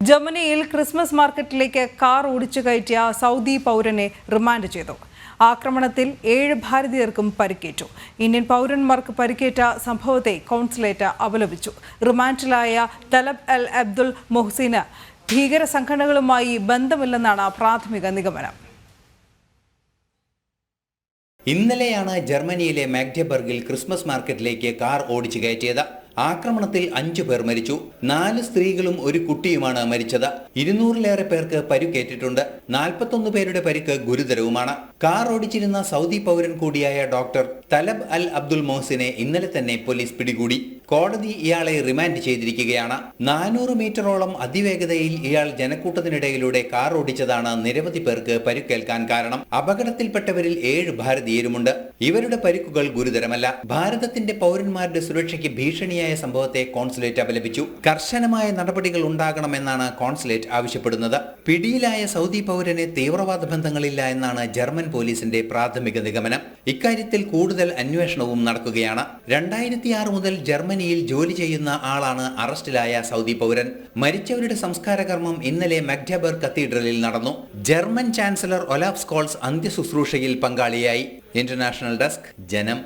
ജർമ്മനിയിൽ ക്രിസ്മസ് മാർക്കറ്റിലേക്ക് കാർ ഓടിച്ചു കയറ്റിയ സൗദി പൗരനെ റിമാൻഡ് ചെയ്തു. ആക്രമണത്തിൽ 7 ഭാരതീയർക്കും പരിക്കേറ്റു. ഇന്ത്യൻ പൗരന്മാർക്ക് പരിക്കേറ്റ സംഭവത്തെ കോൺസുലേറ്റ് അപലപിച്ചു. റിമാൻഡിലായ തലബ് അൽ അബ്ദുൽ മൊഹ്സിന് ഭീകര സംഘടനകളുമായി ബന്ധമില്ലെന്നാണ് പ്രാഥമിക നിഗമനം. ഇന്നലെയാണ് ജർമ്മനിയിലെ മാഗ്ഡെബർഗിൽ ക്രിസ്മസ് മാർക്കറ്റിലേക്ക് കാർ ഓടിച്ചു കയറ്റിയത്. ആക്രമണത്തിൽ 5 പേർ മരിച്ചു. 4 സ്ത്രീകളും ഒരു കുട്ടിയുമാണ് മരിച്ചത്. 200-ലേറെ പേർക്ക് പരിക്കേറ്റിട്ടുണ്ട്. 41 പേരുടെ പരിക്ക് ഗുരുതരവുമാണ്. കാർ ഓടിച്ചിരുന്ന സൗദി പൗരൻ കൂടിയായ ഡോക്ടർ തലബ് അൽ അബ്ദുൽ മൊഹ്സിനെ ഇന്നലെ തന്നെ പോലീസ് പിടികൂടി. കോടതി ഇയാളെ റിമാൻഡ് ചെയ്തിരിക്കുകയാണ്. 400 മീറ്ററോളം അതിവേഗതയിൽ ഇയാൾ ജനക്കൂട്ടത്തിനിടയിലൂടെ കാർ ഓടിച്ചതാണ് നിരവധി പേർക്ക് പരിക്കേൽക്കാൻ കാരണം. അപകടത്തിൽപ്പെട്ടവരിൽ 7 ഭാരതീയരുമുണ്ട്. ഇവരുടെ പരിക്കുകൾ ഗുരുതരമല്ല. ഭാരതത്തിന്റെ പൗരന്മാരുടെ സുരക്ഷയ്ക്ക് ഭീഷണിയായ സംഭവത്തെ കോൺസുലേറ്റ് അപലപിച്ചു. കർശനമായ നടപടികൾ ഉണ്ടാകണമെന്നാണ് കോൺസുലേറ്റ് ആവശ്യപ്പെടുന്നത്. പിടിയിലായ സൗദി പൗരന് തീവ്രവാദ ബന്ധങ്ങളില്ല എന്നാണ് ജർമ്മൻ പോലീസിന്റെ പ്രാഥമിക നിഗമനം. ഇക്കാര്യത്തിൽ കൂടുതൽ അന്വേഷണവും നടക്കുകയാണ്. 2006 മുതൽ ജർമ്മനിയിൽ ജോലി ചെയ്യുന്ന ആളാണ് അറസ്റ്റിലായ സൗദി പൗരൻ. മരിച്ചവരുടെ സംസ്കാര കർമ്മം ഇന്നലെ മാഗ്ഡെബർഗ് കത്തീഡ്രലിൽ നടന്നു. ജർമ്മൻ ചാൻസലർ ഒലാഫ് സ്കോൾസ് അന്ത്യശുശ്രൂഷയിൽ പങ്കാളിയായി. ഇന്റർനാഷണൽ ഡെസ്ക്, ജനം.